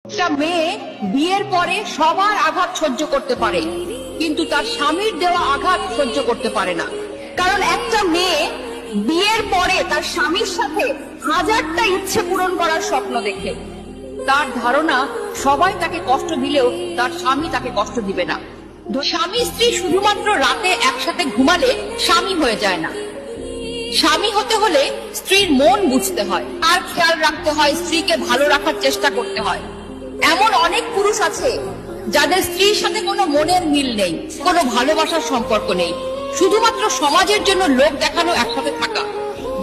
একটা মেয়ে বিয়ের পরে সবার আঘাত সহ্য করতে পারে, কিন্তু তার স্বামীর দেওয়া আঘাত সহ্য করতে পারে না। কারণ একটা মেয়ে বিয়ের পরে তার স্বামীর সাথে হাজারটা ইচ্ছে পূরণ করার স্বপ্ন দেখে। তার ধারণা সবাই তাকে কষ্ট দিলেও তার স্বামী তাকে কষ্ট দিবে না। স্বামী স্ত্রী শুধুমাত্র রাতে একসাথে ঘুমালে স্বামী হয়ে যায় না। স্বামী হতে হলে স্ত্রীর মন বুঝতে হয়, আর খেয়াল রাখতে হয়, স্ত্রীকে ভালো রাখার চেষ্টা করতে হয়। এমন অনেক পুরুষ আছে যাদের স্ত্রীর সাথে কোনো মনের মিল নেই, কোনো ভালোবাসার সম্পর্ক নেই, শুধুমাত্র সমাজের জন্য লোক দেখানো একসাথে থাকা।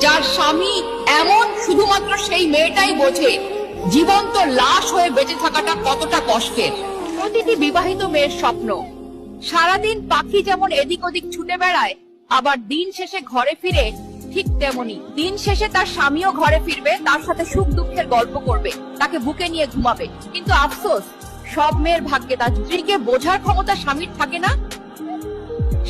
যার স্বামী এমন, শুধুমাত্র সেই মেয়েটাই বোঝে জীবন্ত লাশ হয়ে বেঁচে থাকাটা কতটা কষ্টের। প্রতিটি বিবাহিত মেয়ের স্বপ্ন সারাদিন পাখি যেমন এদিক ওদিক ছুটে বেড়ায়, আবার দিন শেষে ঘরে ফিরে ঠিক তেমনি দিন শেষে তার স্বামীও ঘরে ফিরবে, তার সাথে সুখ দুঃখের গল্প করবে, তাকে বুকে নিয়ে ঘুমাবে। কিন্তু আফসোস, সব মেয়ের ভাগ্যে তার স্ত্রীকে বোঝার ক্ষমতা স্বামীর থাকে না।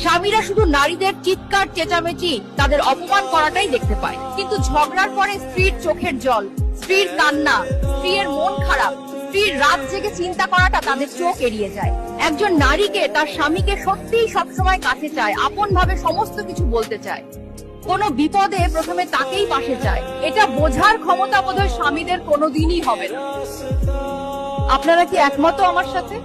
স্বামীরা শুধু নারীদের চিৎকার চেঁচামেচি, তাদের অপমান করাটাই দেখতে পায়। কিন্তু ঝগড়ার পরে স্ত্রীর চোখের জল, স্ত্রীর কান্না, স্ত্রীর মন খারাপ, স্ত্রীর রাত জেগে চিন্তা করাটা তাদের চোখ এড়িয়ে যায়। একজন নারীকে তার স্বামীকে সত্যিই সবসময় কাছে চায়, আপন ভাবে সমস্ত কিছু বলতে চায়, কোনো বিপদে প্রথমে তাকেই পাশে চায়। এটা বোঝার ক্ষমতা বোধহয় স্বামীদের কোনোদিনই হবে না। আপনারা কি একমত আমার সাথে?